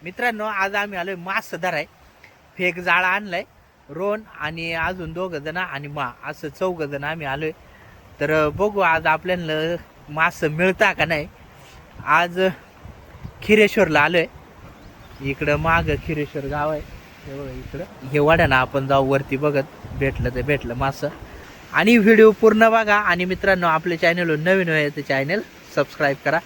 मित्रांनो आज आम्ही आलोय मास धराय. फेक जाळा आणलाय. रोन आणि अजून 2 जण आणि असं 4 जण आम्ही आलोय. तर बघू आज आपल्याला मास मिळता का नाही. आज खिरेश्वरला आलोय. इकडं माग खिरेश्वर गाव आहे. इकडं हे वाड्यानं आपण जाऊ वरती बघत भेटलं तर भेटलं मास. आणि व्हिडिओ पूर्ण बघा. आणि मित्रांनो आपल्या चॅनलवर नवीन आहे तर चॅनल सबस्क्राईब करा.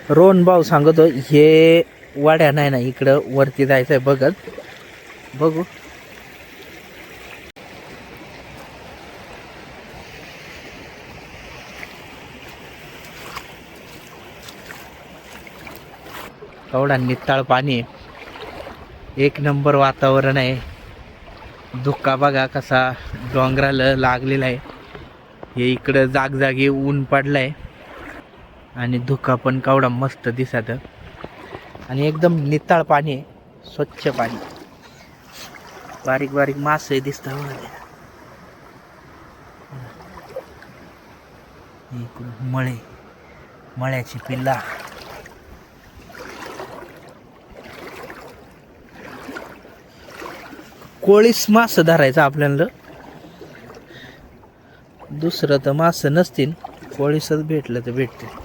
रोहन भाऊ सांगतो हे वाड्या नाही ना इकडं वरती जायचंय बघत बघू. एवढा नित्ताळ पाणी आहे. एक नंबर वातावरण आहे. धुक्का बघा कसा डोंगराला लागलेला आहे. हे इकडं जागजागी ऊन पडलाय आणि धुका पण केवढा मस्त दिसत आणि एकदम नित्ताळ पाणी आहे. स्वच्छ पाणी. बारीक बारीक मासे दिसतात. इकडून मळ्याची पिल्ला. कोळीस मास धरायचं आपल्याला. दुसरं तर मास नसतील. कोळीसच भेटलं तर भेटते.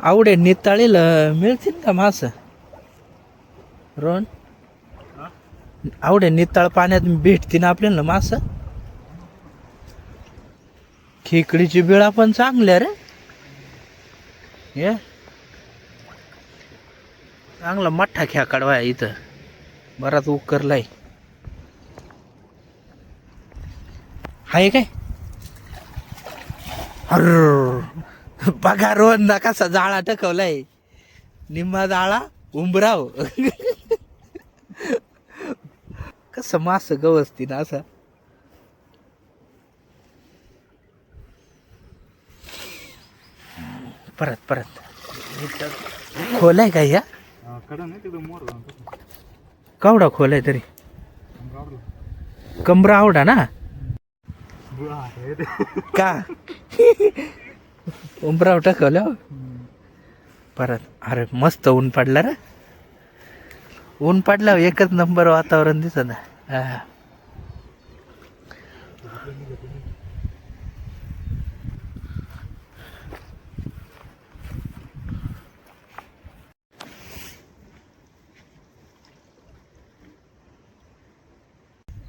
आवडे निताळीला मिळतील का मास रोहन? आवडे निताळ पाण्यात भेटतील आपल्याला मास. खेकडीची बिळा पण चांगल्या रे. हे चांगला मोठा खेकडवा इथं. बराच उकरलाय. हाय काय अर बघा रोहन कसा जाळा टकवलाय. निम्मा जाळा उंबराव. कस मास गवसती ना असा. परत खोलाय काय या कावडा खोलाय तरी कमरा आवडा ना का उंबराव टाकवलं परत. अरे मस्त ऊन पडला रे. ऊन पडला एकच नंबर वातावरण दिसत ना.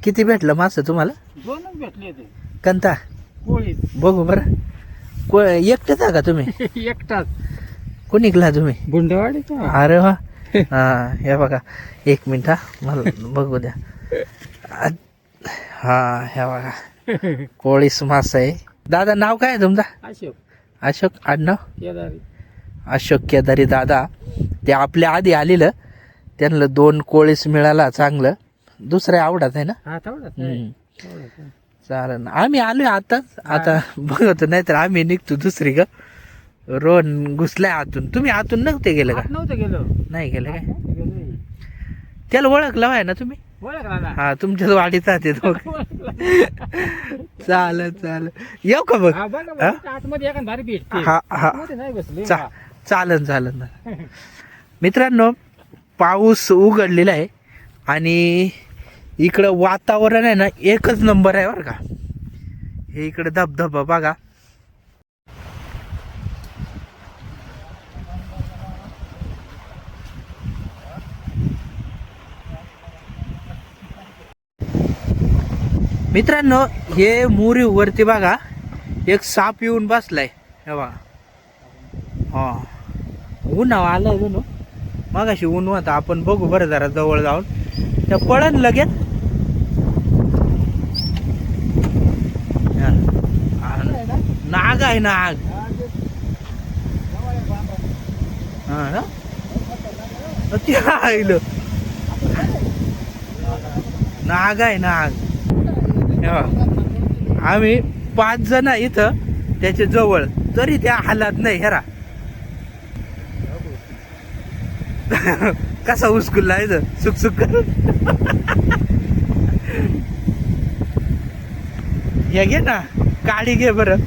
किती भेटलं मास तुम्हाला? 2च भेटले ते. कंता कोळी बघू बरं. एकटेच आहे का तुम्ही? एकटाच. कोणी निघला तुम्ही? गुंडवाडी. अरे वा. हा हे बघा 1 मिनिट. हा मला बघू द्या. हा हे बघा कोळीस मास आहे. दादा नाव काय आहे तुमचा? अशोक अशोक आडनाव? केदारी. अशोक केदारी दादा. ते आपल्या आधी आलेलं त्यांना 2 कोळीस मिळाला चांगलं. दुसऱ्या आवडत आहे ना. हा तेवढाच. चालेल. आम्ही आलोय आताच. आता बघतो नाहीतर आम्ही निघतो दुसरी ग. रोहन घुसलाय आतून. तुम्ही आतून नव्हते गेलं का? नव्हतं गेलो. नाही गेलं काय? त्याला ओळखलं आहे ना तुम्ही? ओळखला. हा तुमच्याच वाडीचा ते चालेल येऊ का बघ. आतमध्ये एखाद भारी भेटते. हा नाही बसले. चालेल. मित्रांनो पाऊस उघडलेला आहे आणि इकडं वातावरण आहे ना एकच नंबर आहे बरं का. हे इकडे धबधबा बघा. मित्रांनो हे मोरी वरती बघा एक साप येऊन बसलाय. हे बघा. हा उन्हावा आलाय जणू मगाशी ऊन होता. आपण बघू बरं जरा जवळ जाऊन त्या पळण लगेच. नाग आहे नाग. हा ना ते आईल नाग आहे नाग. आम्ही 5 जण इथं त्याच्या जवळ तरी त्या हालात नाही. हेरा कसा उस्कुलला इथं सुकसुक कर. हे घे ना काळी घे बरं.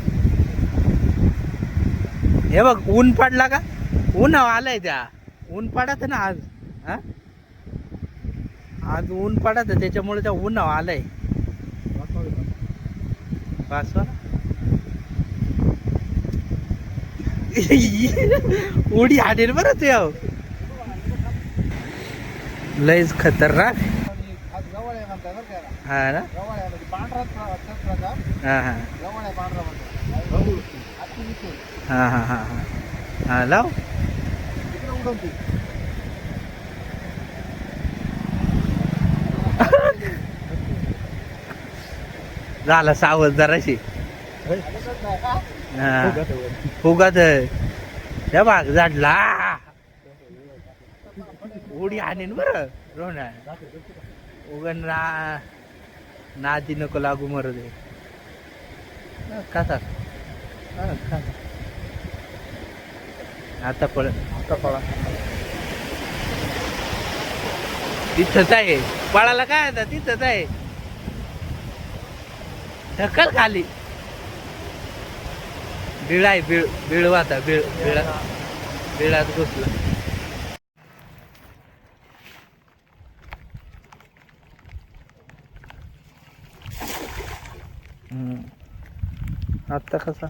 हे बघ ऊन पडला का. ऊन आलाय त्या ऊन पडत ना आज. हा आज ऊन पडत त्याच्यामुळे त्या ऊन आलंय. वाचवा उडी हाडेल बरं ते लयच खतरनाक. हा ना हा हा हा हा हा हा लाव. झाला सावध जराशी. फुगात त्या भाग झाडला उडी आणीन बरं रोहना. उगण नादी नको लागू मरू दे. कसा आता पळ तिथंच आहे. पळाला काय आता तिथंच आहे. ढकल खाली. बिळ आहे बिळ. बिळ वाता बिळात घुसला. आता कसा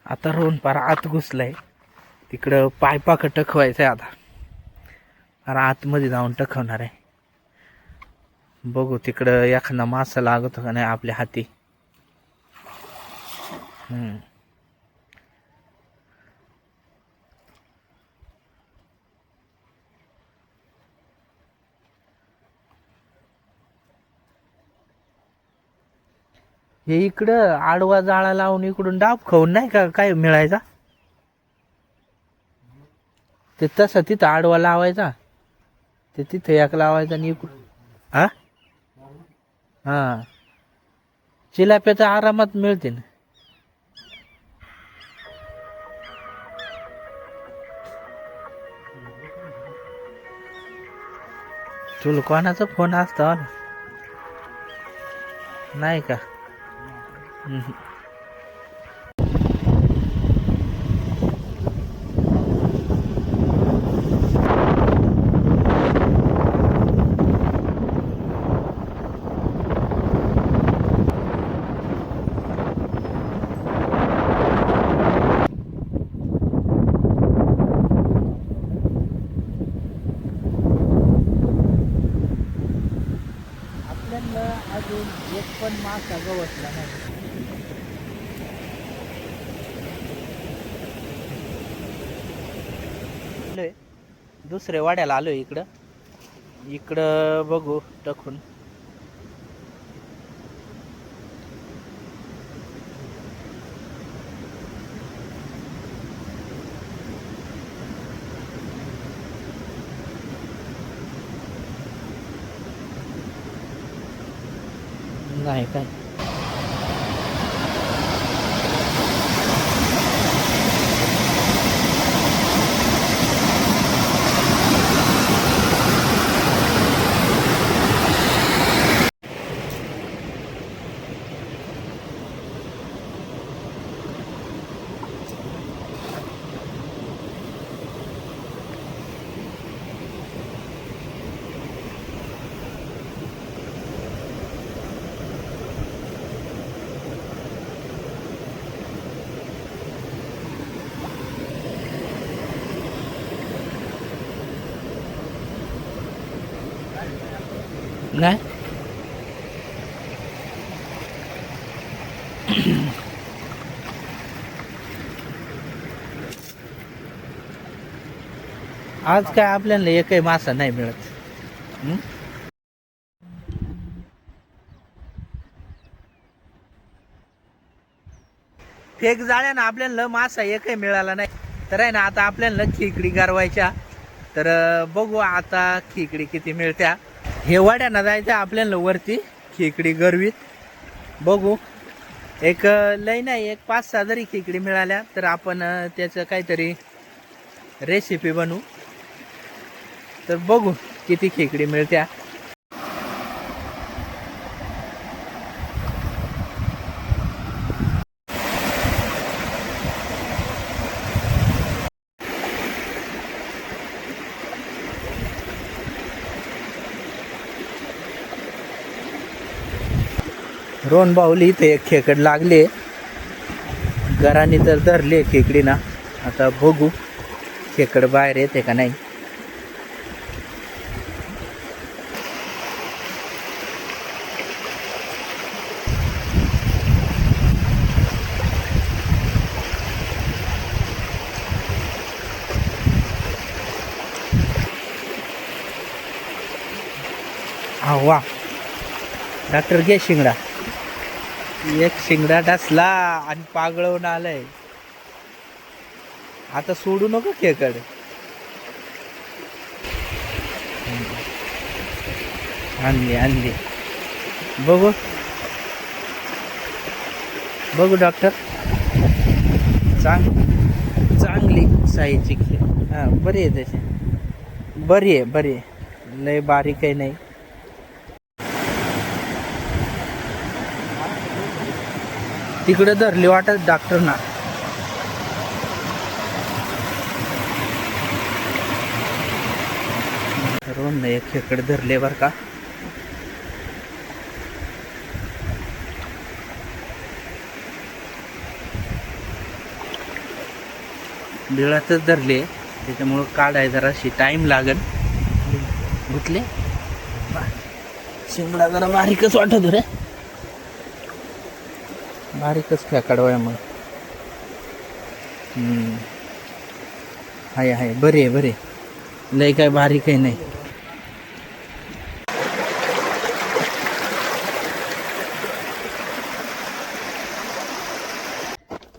आता रोहन पार आत घुसलाय. तिकडं पायपाक टकवायचंय आता. पार आतमध्ये जाऊन टकवणार आहे. बघू तिकडं एखादा मासा लागतो का नाही आपल्या हाती. हे इकडं आडवा जाळा लावून इकडून डाब खाऊन नाही का काय मिळायचा. ते तसं तिथं आडवा लावायचा. ते तिथं एक लावायचा आणि इकडून हा हा चिलाप्याचा आरामात मिळते ना. तुला कोणाचा फोन असतो नाही का. आपल्याला अजून एक पण मासा गवसला नाही. दुसऱ्या वाड्याला आलोय इकडं. इकडं बघू टाकून. नाही काय नाही आज काय आपल्याला एकही मासा नाही मिळत. हं? फेक जाळ्यानं आपल्याला मासा एकही मिळाला नाही. तर आहे ना आता आपल्याला खेकडी गारवायच्या. तर बघू आता खेकडी किती मिळत्या. हे वाड्यानं जायचं आपल्याला वरती खेकडी गरवीत. बघू एक लई नाही एक 5-6 जरी खेकडी मिळाल्या तर आपण त्याचं काहीतरी रेसिपी बनवू. तर बघू किती खेकडी मिळत्या. रोन बाहुली इथे एक खेकड लागले. घराने तर धरले खेकडी ना. आता बघू खेकड बाहेर येते का नाही. हा वा डॉक्टर घे शिंगडा. एक शिंगडा डसला आणि पागळवून आलंय. आता सोडू नको खेकड. आणली बघू बघू डॉक्टर. चांगली साईजची खेळ. हा बरी आहे त्याची. बरी आहे लय बारीक काही नाही. तिकडे धरली वाटत डॉक्टरना. रोन एक खेकड धरले बर का. बिळातच धरले त्याच्यामुळं काढाय जराशी टाइम लागल. गुतले शिंगडा जरा बारीकच वाटत रे. बारीकच खेकडवाय मग. आहे बरे लय काय बारीक आहे नाही.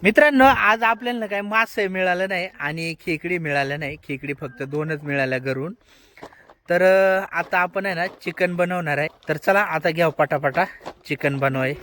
मित्रांनो आज आपल्याला काय मासे मिळालं नाही आणि खेकडी मिळालं नाही. खेकडी फक्त 2च मिळाल्या घरून. तर आता आपण आहे ना चिकन बनवणार आहे. तर चला आता घ्या पटापटा चिकन बनवाय.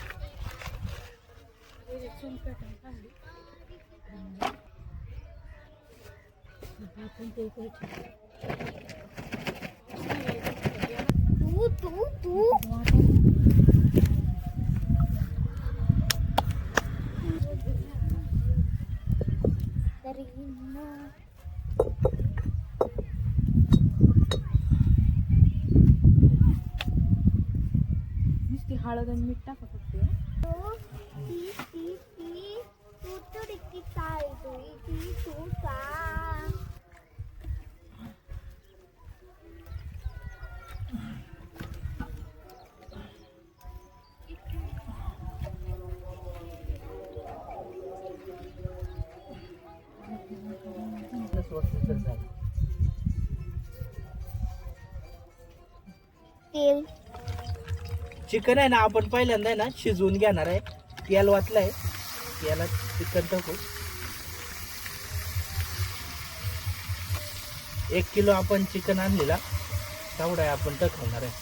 नुसती हळद आणि मीठ टाका फक्त. तेल चिकन आहे ना आपण पहिल्यांदा आहे ना शिजवून घेणार आहे. तेल वाटलंय याला चिकन टाकू. 1 किलो आपण चिकन आणलेला तेवढा आहे आपण टाकणार आहे.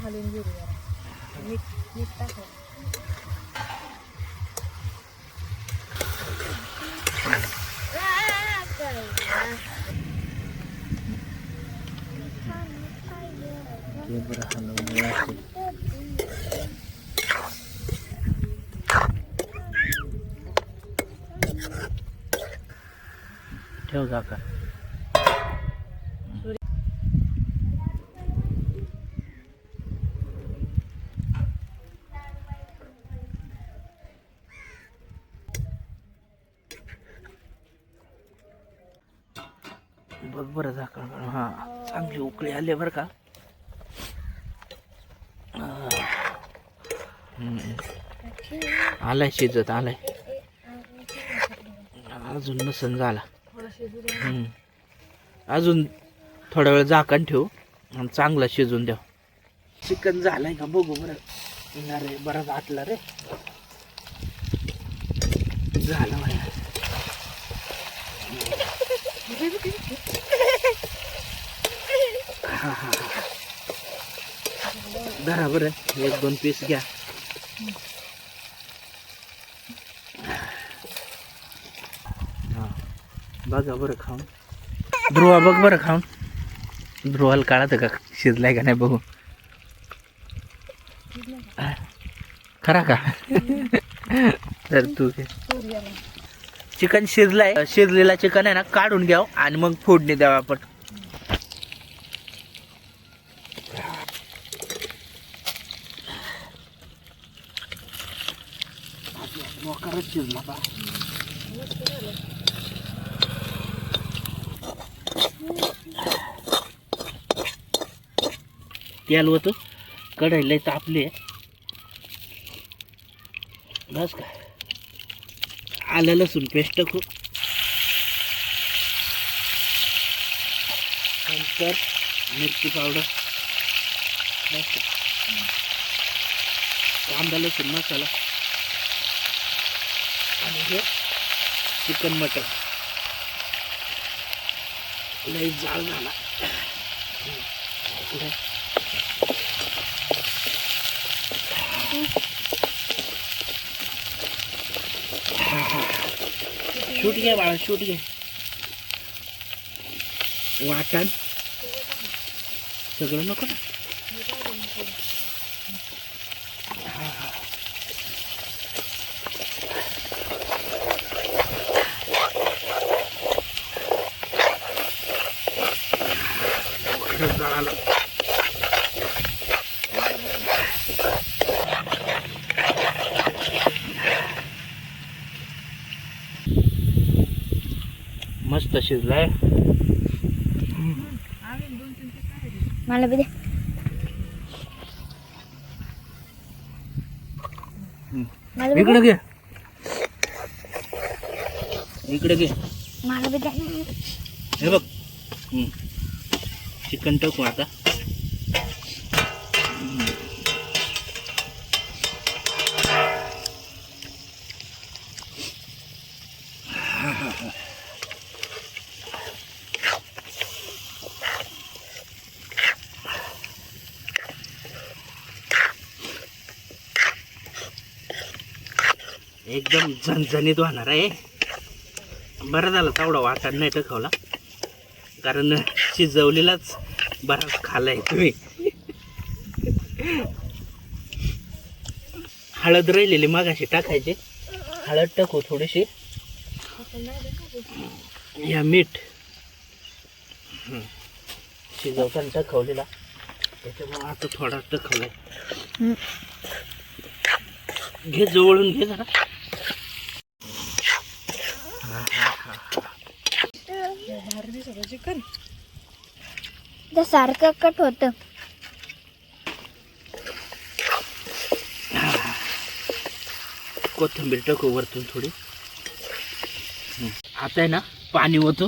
हलवून घेऊ जरा. मीठ टाका. ते बरं हलवून ठेव काका. बघ बरं झाकण हा चांगली उकळी आली बरं का. आलाय शिजत आलाय. अजून नसन झाला. अजून थोडा वेळ झाकण ठेवू आणि चांगला शिजून द्या. चिकन झालंय का बघू बरं. अरे बरं घातलं रे. झालं बरं. धरा बरं 1-2 पीस घ्या. हा बघा बरं खाऊन. ध्रुवा बघ बरं खाऊन. ध्रुवाला काढत का शिजलाय का नाही बघू. खरा का. तर तू चिकन शिजलाय. शिजलेला चिकन आहे ना काढून घ्याव आणि मग फोडणी द्यावं आपण. मोकारच शिजला बा. तेल होतं कढईला तापले. बस का आलं लसूण पेस्ट खूप. नंतर मिरची पावडर, कांदा लसूण मसाला आणि हे चिकन मटन. लई जाळ झाला. शूट घे बाळा शूट घे. वाटण सगळं नको ना. मस्त शिजलाय. मला बी दे. मला बी इकडे दे. घे. इकडे घे. मला बी दे. हे बघ चिकन टाकू आता. एकदम झणझणीत होणार आहे. बरं झालं तेवढा वाटण नाही टाकवला कारण शिजवलेलाच बराच खाल्लाय तुम्ही. हळद राहिलेली मागाशी टाकायची. हळद टाकू थोडीशी. या मीठ शिजवताना टाकवलेला त्याच्यामुळे आता थोडा टाकवलाय. घे जवळून घे जरा. चिकन सारखं कट होत. कोथिंबीर टाकू वरतून थोडी. आता आहे ना पाणी होतं.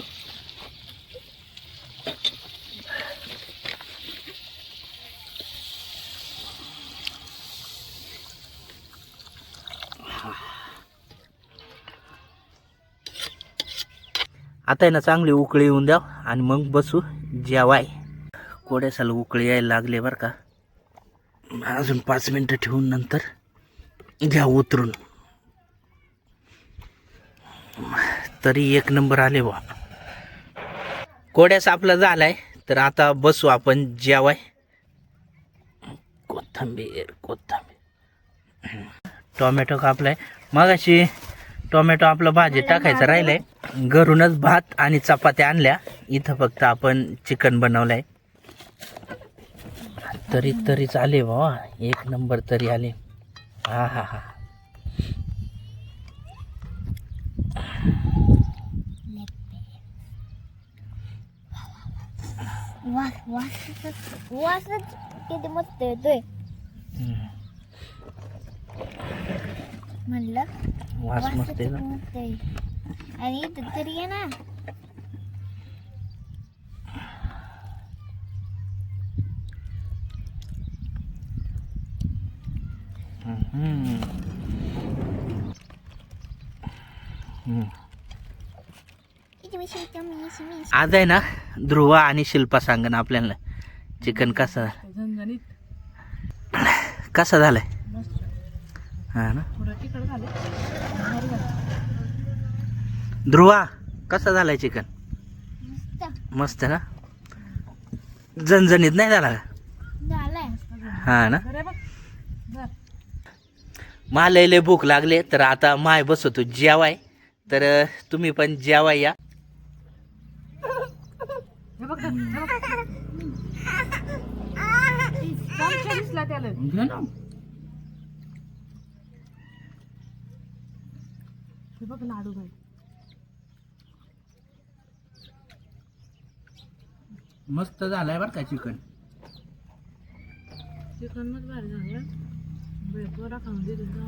आता आहे ना चांगली उकळी येऊन द्या आणि मग बसू जेवाय. कोड्यासाला उकळी यायला लागले बरं का. अजून 5 मिनटं ठेवून नंतर घ्या उतरून. तरी 1 नंबर आले बा. कोड्यास आपला झालाय तर आता बसू आपण जेवाय. कोथिंबीर टोमॅटो कापलाय. मगाशी टोमॅटो आपलं भाजी टाकायचं राहिलंय. घरूनच भात आणि चपात्या आणल्या. इथं फक्त आपण चिकन बनवलंय. तरीच आले बाबा. 1 नंबर तरी आले. हा हा हा. वासच किती मस्त येतोय म्हणलं. वास मस्त आहे ना. मस्त आहे. आणि इथं तरी आहे ना. आज आहे ना ध्रुवा आणि शिल्पा सांगन आपल्याला चिकन कसा झणझणीत कसा झालाय. मस्त. हा ना थोडं तिखट झालं. भारी झालं. ध्रुवा कसा झालाय चिकन. मस्त ना. झणझणीत नाही झाला का. झालंय. हा ना. बरं आहे बघ. बरं. मला लय भूक लागले तर आता माय बसवतो जेवाय. तर तुम्ही पण जेवाय या. हे बघ, हे बघ. चमचा दिसला त्याला. हे बघ लाडू बाई. मस्त झालाय बर का चिकन. चिकन मग भारी झालं. थोडा खाऊन दे तुझा.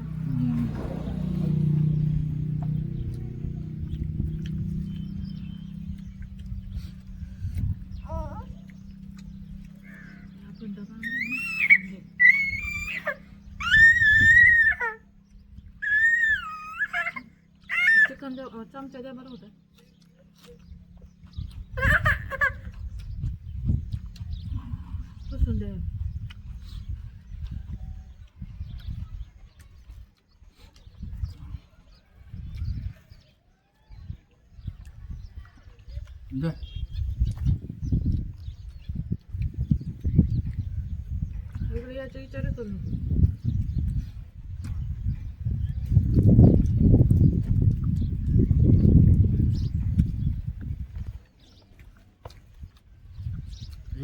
आपण डबा आणला. चिकन चमचा द्या बरं होतं. पुसून द्या. इकडे याचा विचार करू नको.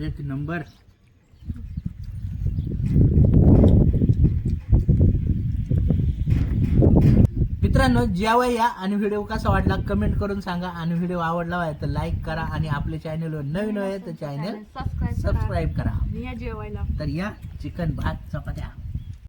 एक नंबर. मित्रांनो जेवाय या आणि व्हिडिओ कसा वाटला कमेंट करून सांगा. आणि व्हिडिओ आवडला आहे तर लाईक करा. आणि आपल्या चॅनलवर नवीन आहे तर चॅनल सबस्क्राईब करा. या जेवायला. तर या चिकन भात चपात्या.